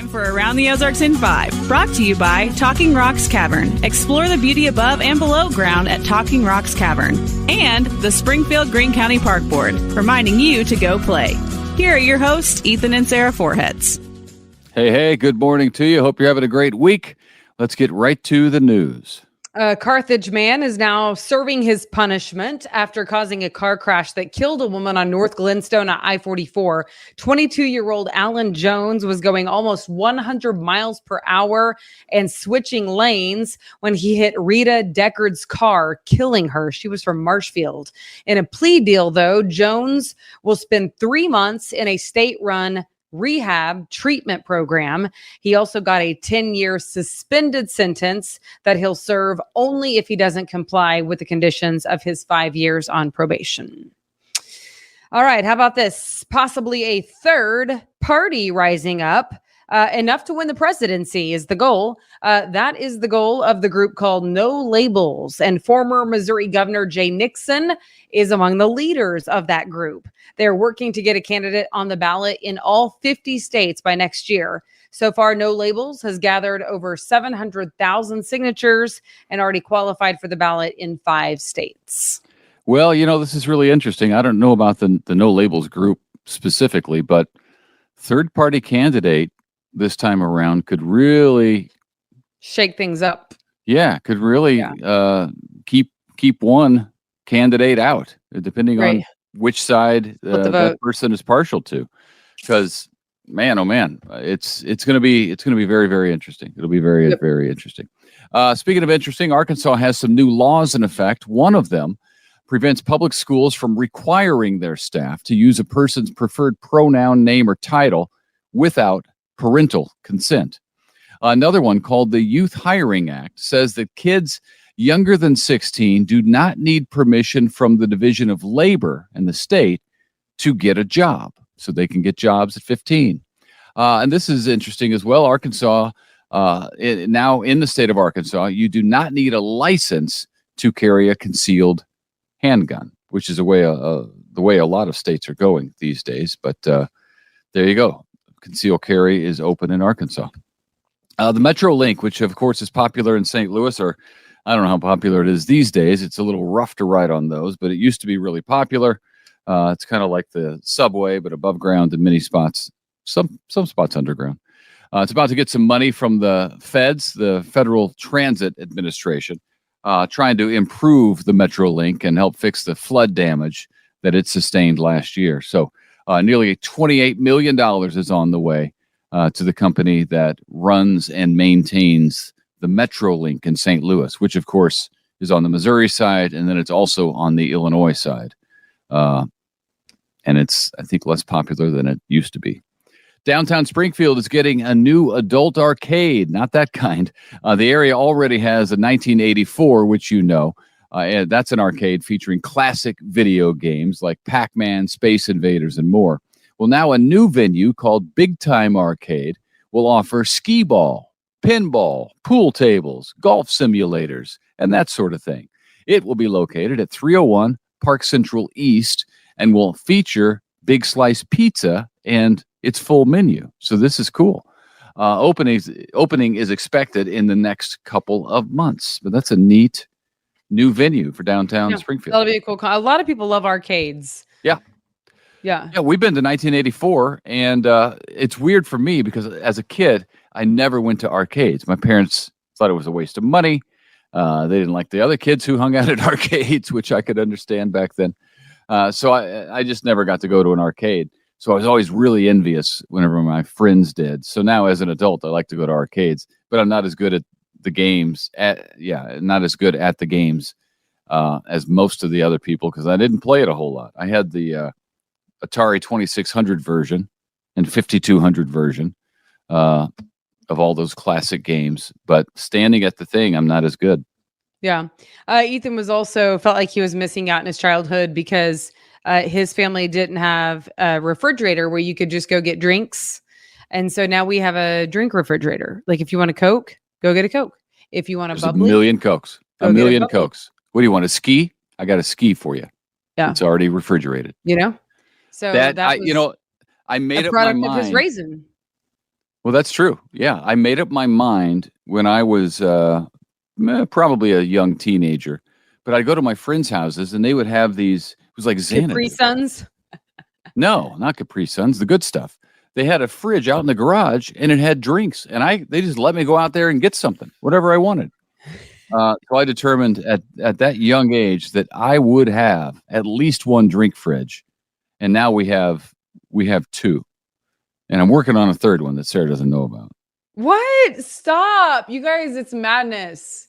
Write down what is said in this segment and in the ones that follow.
Time for Around the Ozarks in 5, brought to you by Talking Rocks Cavern. Explore the beauty above and below ground at Talking Rocks Cavern. And the Springfield Greene County Park Board, reminding you to go play. Here are your hosts, Ethan and Sarah Foreheads. Hey, good morning to you. Hope you're having a great week. Let's get right to the news. A Carthage man is now serving his punishment after causing a car crash that killed a woman on North Glenstone at I-44. 22-year-old Alan Jones was going almost 100 miles per hour and switching lanes when he hit Rita Deckard's car, killing her. She was from Marshfield. In a plea deal, though, Jones will spend 3 months in a state-run rehab treatment program. He also got a 10-year suspended sentence that he'll serve only if he doesn't comply with the conditions of his 5 years on probation. All right, how about this? Possibly a third party rising up. Enough to win the presidency is the goal. That is the goal of the group called No Labels. And former Missouri Governor Jay Nixon is among the leaders of that group. They're working to get a candidate on the ballot in all 50 states by next year. So far, No Labels has gathered over 700,000 signatures and already qualified for the ballot in 5 states. Well, this is really interesting. I don't know about the No Labels group specifically, but third-party candidate this time around could really shake things up. Yeah, could really keep one candidate out, depending on which side that person is partial to. Because man, oh man, it's going to be very, very interesting. It'll be very, very interesting. Speaking of interesting, Arkansas has some new laws in effect. One of them prevents public schools from requiring their staff to use a person's preferred pronoun, name, or title without parental consent. Another one, called the Youth Hiring Act, says that kids younger than 16 do not need permission from the Division of Labor and the state to get a job. So they can get jobs at 15. And this is interesting as well. Arkansas, now in the state of Arkansas, you do not need a license to carry a concealed handgun, which is the way a lot of states are going these days. But there you go. Concealed carry is open in Arkansas. The Metro Link, which of course is popular in St. Louis, or I don't know how popular it is these days. It's a little rough to ride on those, but it used to be really popular. It's kind of like the subway, but above ground in many spots, some spots underground. It's about to get some money from the feds, the Federal Transit Administration, trying to improve the Metro Link and help fix the flood damage that it sustained last year. So nearly $28 million is on the way to the company that runs and maintains the Metro Link in St. Louis, which, of course, is on the Missouri side, and then it's also on the Illinois side. And it's, I think, less popular than it used to be. Downtown Springfield is getting a new adult arcade, not that kind. The area already has a 1984, which and that's an arcade featuring classic video games like Pac-Man, Space Invaders, and more. Well, now a new venue called Big Time Arcade will offer skee ball, pinball, pool tables, golf simulators, and that sort of thing. It will be located at 301 Park Central East and will feature Big Slice Pizza and its full menu. So this is cool. Opening is expected in the next couple of months, but that's a neat new venue for downtown Springfield. That'll be a cool. A lot of people love arcades. Yeah, we've been to 1984, and it's weird for me because as a kid, I never went to arcades. My parents thought it was a waste of money. They didn't like the other kids who hung out at arcades, which I could understand back then. So I just never got to go to an arcade. So I was always really envious whenever my friends did. So now as an adult, I like to go to arcades, but I'm not as good at the games. Not as good at the games as most of the other people because I didn't play it a whole lot. I had the Atari 2600 version and 5200 version of all those classic games, but standing at the thing, I'm not as good. Yeah. Ethan felt like he was missing out in his childhood because his family didn't have a refrigerator where you could just go get drinks. And so now we have a drink refrigerator. Like if you want a Coke, go get a Coke. If you want a bubbly, a million Cokes. A million Cokes. What do you want, a ski? I got a ski for you. Yeah. It's already refrigerated. So I made up my mind. His raisin. Well, that's true. Yeah, I made up my mind when I was probably a young teenager, but I'd go to my friends' houses and they would have these. It was like Xanadu. Capri Suns? No, not Capri Suns. The good stuff. They had a fridge out in the garage and it had drinks, and they just let me go out there and get something, whatever I wanted. So I determined at that young age that I would have at least one drink fridge, and now we have two, and I'm working on a third one that Sarah doesn't know about. What? Stop, you guys! It's madness.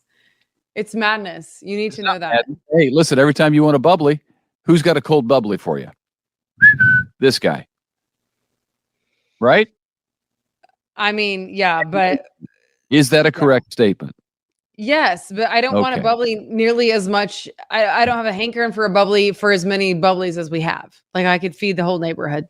It's madness. You need to know that. Hey, listen! Every time you want a bubbly, who's got a cold bubbly for you? This guy, right? I mean, yeah, but is that a correct statement? Yes, but I don't want a bubbly nearly as much. I don't have a hankering for a bubbly for as many bubblies as we have. Like I could feed the whole neighborhood.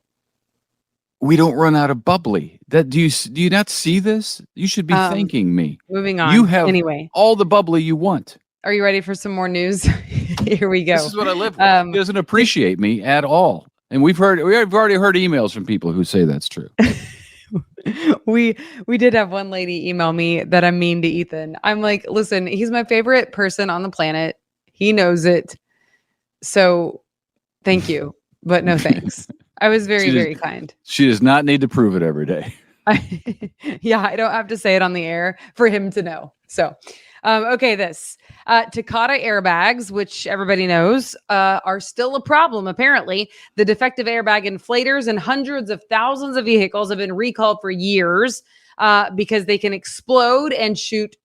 We don't run out of bubbly. Do you not see this? You should be thanking me. Moving on. You have anyway all the bubbly you want. Are you ready for some more news? Here we go. This is what I live with. He doesn't appreciate me at all. And we've already heard emails from people who say that's true. We did have one lady email me that I'm mean to Ethan. I'm like, listen, he's my favorite person on the planet. He knows it. So thank you, but no thanks. I was very kind. She does not need to prove it every day. Yeah, I don't have to say it on the air for him to know. So, okay, this Takata airbags, which everybody knows, are still a problem. Apparently, the defective airbag inflators in hundreds of thousands of vehicles have been recalled for years because they can explode and shoot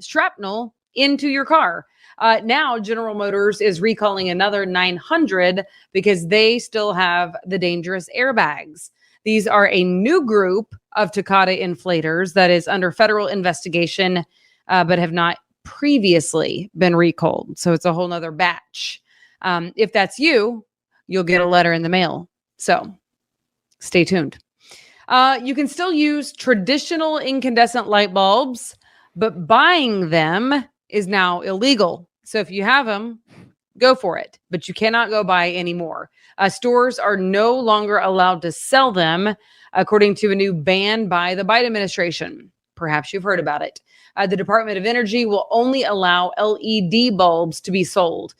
shrapnel into your car. Now, General Motors is recalling another 900 because they still have the dangerous airbags. These are a new group of Takata inflators that is under federal investigation, but have not previously been recalled. So it's a whole nother batch. If that's you, you'll get a letter in the mail. So stay tuned. You can still use traditional incandescent light bulbs, but buying them is now illegal. So if you have them, go for it, but you cannot go buy any more. Stores are no longer allowed to sell them, according to a new ban by the Biden administration. Perhaps you've heard about it. The Department of Energy will only allow LED bulbs to be sold.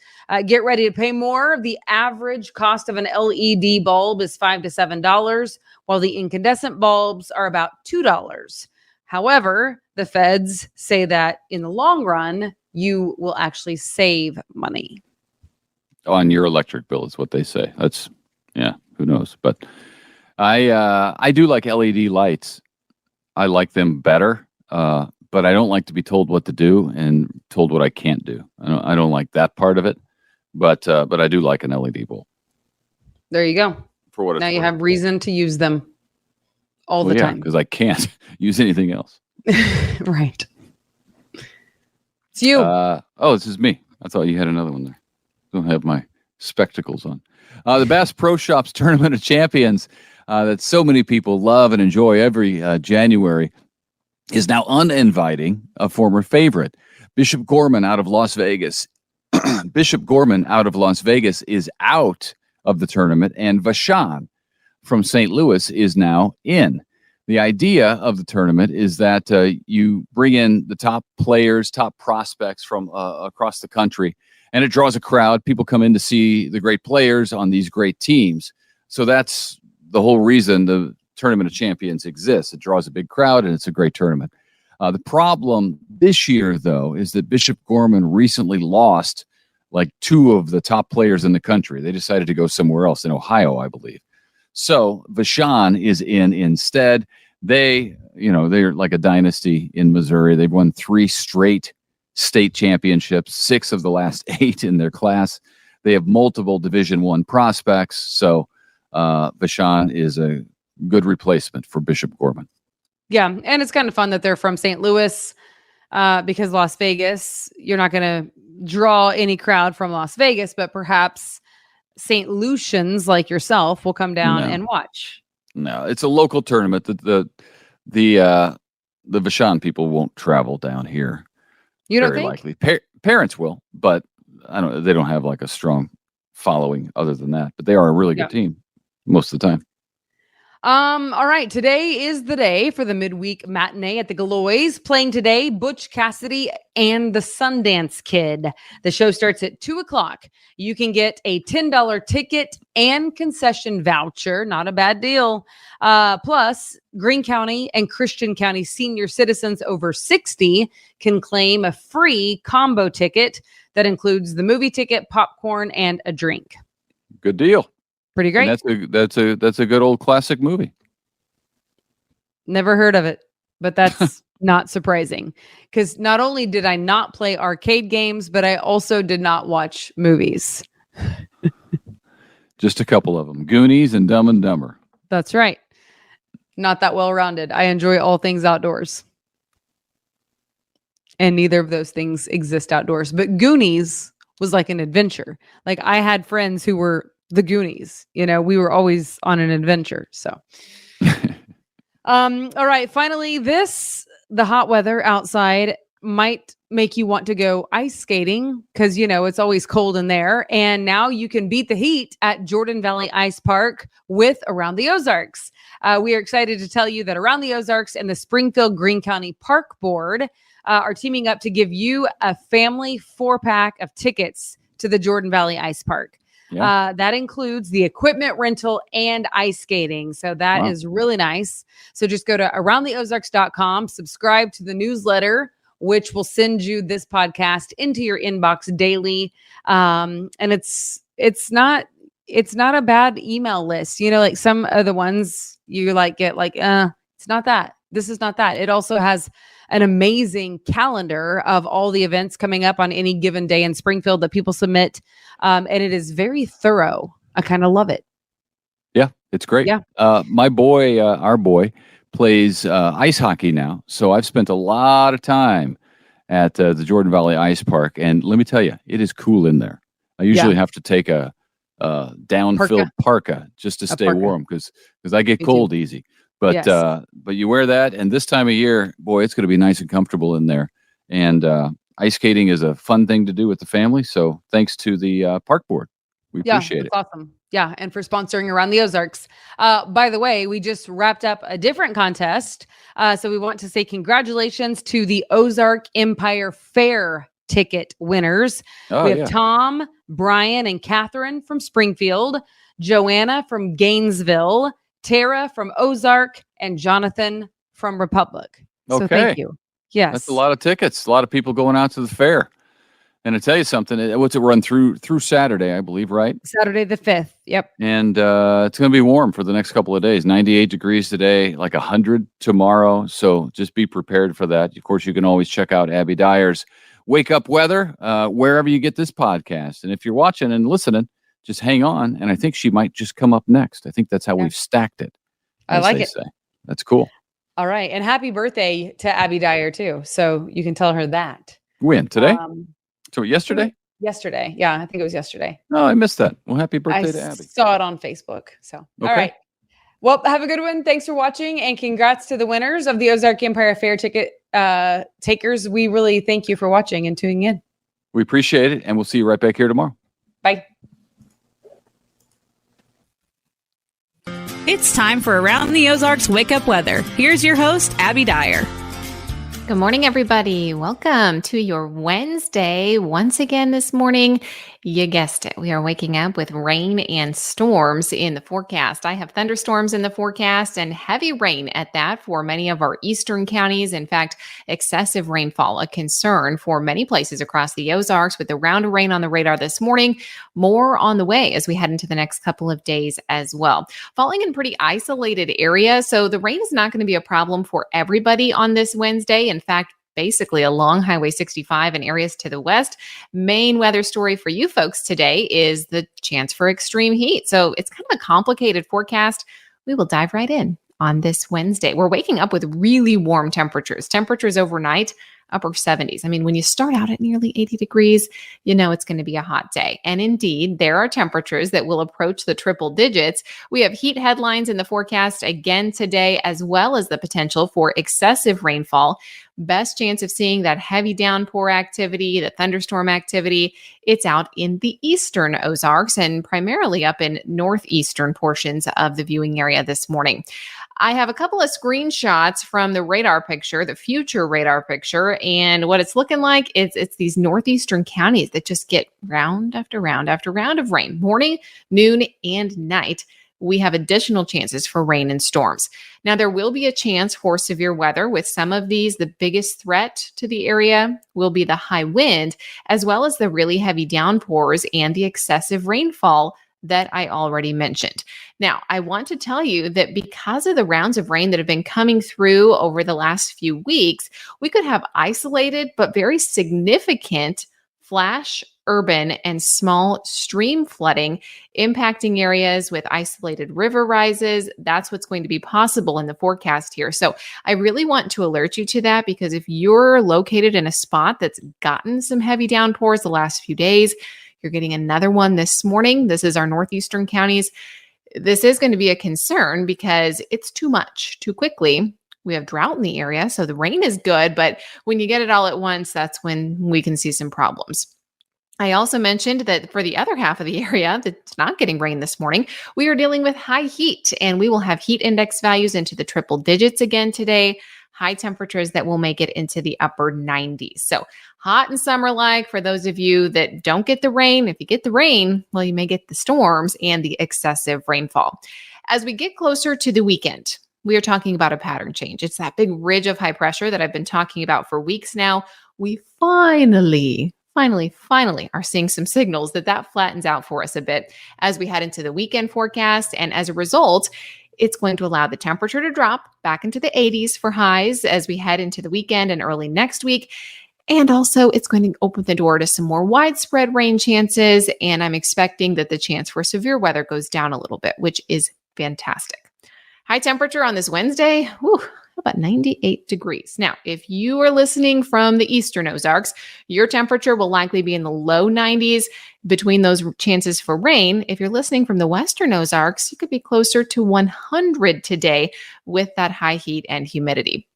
Get ready to pay more. The average cost of an LED bulb is $5 to $7, while the incandescent bulbs are about $2. However, the feds say that in the long run, you will actually save money. On your electric bill is what they say. That's, who knows? But I do like LED lights. I like them better, but I don't like to be told what to do and told what I can't do. I don't like that part of it, but I do like an LED bulb. There you go. For what it's now you have reason to use them all the time. Because I can't use anything else. Right. It's you. This is me. I thought you had another one there. Don't have my spectacles on. The Bass Pro Shops Tournament of Champions that so many people love and enjoy every January is now uninviting a former favorite. Bishop Gorman out of Las Vegas. Bishop Gorman out of Las Vegas is out of the tournament, and Vashon from St. Louis is now in. The idea of the tournament is that you bring in the top players, top prospects from across the country, and it draws a crowd. People come in to see the great players on these great teams. So that's the whole reason the Tournament of Champions exists. It draws a big crowd, and it's a great tournament. The problem this year, though, is that Bishop Gorman recently lost like two of the top players in the country. They decided to go somewhere else in Ohio, I believe. So Vashon is in instead. They're like a dynasty in Missouri. They've won 3 straight state championships, 6 of the last 8 in their class. They have multiple Division I prospects. So Vashon is a good replacement for Bishop Gorman. Yeah, and it's kind of fun that they're from St. Louis because Las Vegas, you're not going to draw any crowd from Las Vegas, but perhaps St. Lucians like yourself will come down and watch. No, it's a local tournament. The Vashon people won't travel down here. You don't very think? Likely. Parents will, but they don't have like a strong following other than that. But they are a really good team most of the time. All right. Today is the day for the midweek matinee at the Galois. Playing today, Butch Cassidy and the Sundance Kid. The show starts at 2:00. You can get a $10 ticket and concession voucher. Not a bad deal. Plus, Greene County and Christian County senior citizens over 60 can claim a free combo ticket that includes the movie ticket, popcorn, and a drink. Good deal. Pretty great. And that's a good old classic movie. Never heard of it, but that's not surprising because not only did I not play arcade games, but I also did not watch movies. Just a couple of them, Goonies and Dumb and Dumber. That's right. Not that well-rounded. I enjoy all things outdoors. And neither of those things exist outdoors. But Goonies was like an adventure. Like I had friends who were the Goonies. You know, we were always on an adventure. So, all right. Finally, the hot weather outside might make you want to go ice skating because, you know, it's always cold in there. And now you can beat the heat at Jordan Valley Ice Park with Around the Ozarks. We are excited to tell you that Around the Ozarks and the Springfield Greene County Park Board are teaming up to give you a family 4-pack of tickets to the Jordan Valley Ice Park. Yeah. That includes the equipment rental and ice skating. So that is really nice. So just go to aroundtheozarks.com, subscribe to the newsletter, which will send you this podcast into your inbox daily. And it's not a bad email list. You know, like some of the ones you like get like, it's not that. This is not that. It also has an amazing calendar of all the events coming up on any given day in Springfield that people submit. And it is very thorough. I kind of love it. Yeah, it's great. Yeah. My boy, our boy, plays ice hockey now. So I've spent a lot of time at the Jordan Valley Ice Park. And let me tell you, it is cool in there. I usually have to take a down-filled parka just to stay warm because I get cold easy. But but you wear that, and this time of year, boy, it's going to be nice and comfortable in there. And ice skating is a fun thing to do with the family. So thanks to the park board. We appreciate it. Awesome. Yeah. And for sponsoring Around the Ozarks. By the way, we just wrapped up a different contest. So we want to say congratulations to the Ozark Empire Fair ticket winners. We have Tom, Brian, and Catherine from Springfield, Joanna from Gainesville, Tara from Ozark, and Jonathan from Republic. So thank you. Yes. That's a lot of tickets. A lot of people going out to the fair. And to tell you something, what's it run through Saturday, I believe, right? Saturday the 5th. Yep. And it's going to be warm for the next couple of days. 98 degrees today, like 100 tomorrow. So just be prepared for that. Of course, you can always check out Abby Dyer's Wake Up Weather wherever you get this podcast. And if you're watching and listening, just hang on. And I think she might just come up next. I think that's how we've stacked it. I like it. That's cool. All right. And happy birthday to Abby Dyer, too. So you can tell her that. When? Today? So yesterday? Yesterday. Yeah, I think it was yesterday. Oh, I missed that. Well, happy birthday to Abby. I saw it on Facebook. So, all right. Well, have a good one. Thanks for watching. And congrats to the winners of the Ozark Empire Fair ticket takers. We really thank you for watching and tuning in. We appreciate it. And we'll see you right back here tomorrow. Bye. It's time for Around the Ozarks Wake Up Weather. Here's your host, Abby Dyer. Good morning, everybody. Welcome to your Wednesday. Once again this morning, you guessed it. We are waking up with rain and storms in the forecast. I have thunderstorms in the forecast and heavy rain at that for many of our eastern counties. In fact, excessive rainfall, a concern for many places across the Ozarks with a round of rain on the radar this morning. More on the way as we head into the next couple of days as well. Falling in pretty isolated areas, so the rain is not going to be a problem for everybody on this Wednesday. In fact, basically along Highway 65 and areas to the west. Main weather story for you folks today is the chance for extreme heat. So it's kind of a complicated forecast. We will dive right in on this Wednesday. We're waking up with really warm temperatures. Temperatures overnight upper 70s. I mean, when you start out at nearly 80 degrees, you know it's going to be a hot day. And indeed, there are temperatures that will approach the triple digits. We have heat headlines in the forecast again today, as well as the potential for excessive rainfall. Best chance of seeing that heavy downpour activity, the thunderstorm activity, it's out in the eastern Ozarks and primarily up in northeastern portions of the viewing area this morning. I have a couple of screenshots from the radar picture, the future radar picture, and what it's looking like is it's these northeastern counties that just get round after round after round of rain, morning, noon, and night. We have additional chances for rain and storms. Now, there will be a chance for severe weather with some of these. The biggest threat to the area will be the high wind, as well as the really heavy downpours and the excessive rainfall that I already mentioned. Now, I want to tell you that because of the rounds of rain that have been coming through over the last few weeks, we could have isolated but very significant flash urban and small stream flooding impacting areas with isolated river rises. That's what's going to be possible in the forecast here. So I really want to alert you to that, because if you're located in a spot that's gotten some heavy downpours the last few days, you're getting another one this morning. This is our northeastern counties. This is going to be a concern because it's too much too quickly. We have drought in the area, so the rain is good, but when you get it all at once, that's when we can see some problems. I also mentioned that for the other half of the area that's not getting rain this morning, we are dealing with high heat, and we will have heat index values into the triple digits again today. High temperatures that will make it into the upper 90s. So hot and summer-like for those of you that don't get the rain. If you get the rain, well, you may get the storms and the excessive rainfall. As we get closer to the weekend, we are talking about a pattern change. It's that big ridge of high pressure that I've been talking about for weeks now. We finally are seeing some signals that flattens out for us a bit as we head into the weekend forecast. And as a result, it's going to allow the temperature to drop back into the 80s for highs as we head into the weekend and early next week. And also, it's going to open the door to some more widespread rain chances. And I'm expecting that the chance for severe weather goes down a little bit, which is fantastic. High temperature on this Wednesday, about 98 degrees. Now, if you are listening from the eastern Ozarks, your temperature will likely be in the low 90s between those chances for rain. If you're listening from the western Ozarks, you could be closer to 100 today with that high heat and humidity.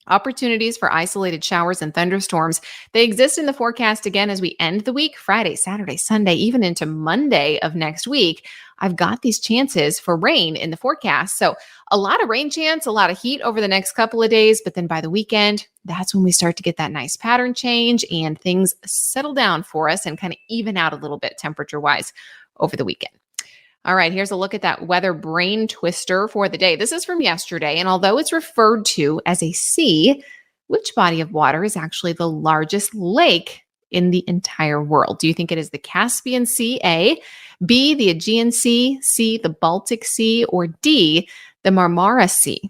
Opportunities for isolated showers and thunderstorms, they exist in the forecast again as we end the week, Friday, Saturday, Sunday, even into Monday of next week. I've got these chances for rain in the forecast. So a lot of rain chance, a lot of heat over the next couple of days, but then by the weekend, that's when we start to get that nice pattern change and things settle down for us and kind of even out a little bit temperature-wise over the weekend. All right, here's a look at that weather brain twister for the day. This is from yesterday, and although it's referred to as a sea, which body of water is actually the largest lake in the entire world? Do you think it is the Caspian Sea, A, B, the Aegean Sea, C, the Baltic Sea, or D, the Marmara Sea?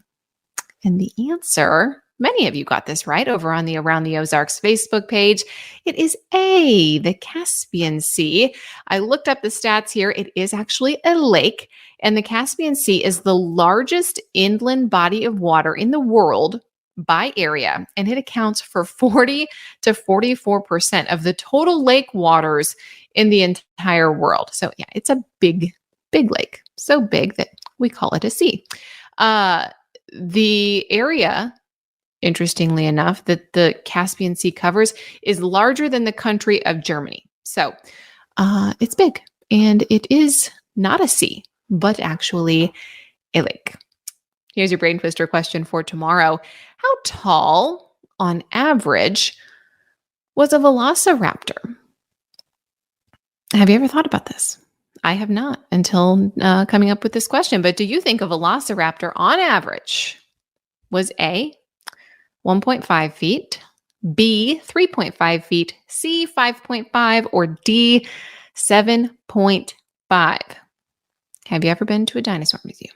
And the answer, many of you got this right over on the Around the Ozarks Facebook page. It is A, the Caspian Sea. I looked up the stats here. It is actually a lake, and the Caspian Sea is the largest inland body of water in the world by area, and it accounts for 40 to 44% of the total lake waters in the entire world. So yeah, it's a big lake. So big that we call it a sea. The area, interestingly enough, that the Caspian Sea covers is larger than the country of Germany. So it's big, and it is not a sea, but actually a lake. Here's your brain twister question for tomorrow. How tall, on average, was a velociraptor? Have you ever thought about this? I have not until coming up with this question. But do you think a velociraptor, on average, was A, 1.5 feet, B, 3.5 feet, C, 5.5, or D, 7.5? Have you ever been to a dinosaur museum?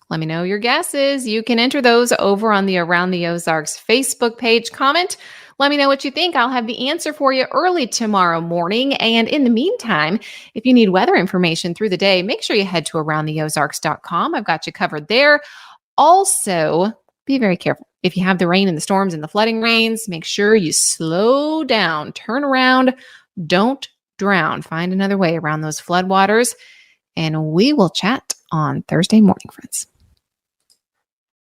Let me know your guesses. You can enter those over on the Around the Ozarks Facebook page. Comment. Let me know what you think. I'll have the answer for you early tomorrow morning. And in the meantime, if you need weather information through the day, make sure you head to aroundtheozarks.com. I've got you covered there. Also, be very careful. If you have the rain and the storms and the flooding rains, make sure you slow down, turn around, don't drown. Find another way around those floodwaters. And we will chat on Thursday morning, friends.